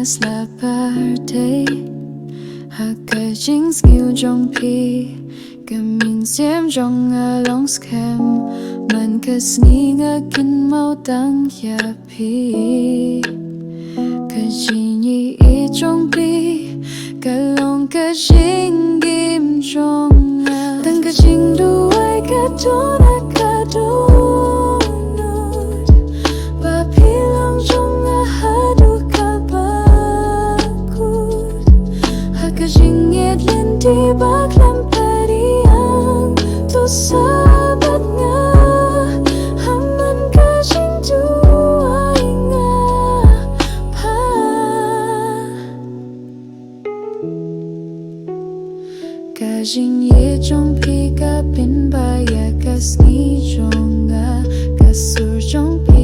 es la parte Haka jing skill jong pi Gamin xiêm jong a long scam Man kas ni nga kin mau tang ya pi Ka jing yi i jong pi Ka long ka jing gim jong a Tang ka jing du ai ka don a ka donut Ba pi long jong a hadu ka bakut Haka jing yet linti bak lampari ang tu sabat nga Haman ka jing du ai nga pa Ka jing ye jong pi ka pin ba ya ka sni jong a Ka sur jong pi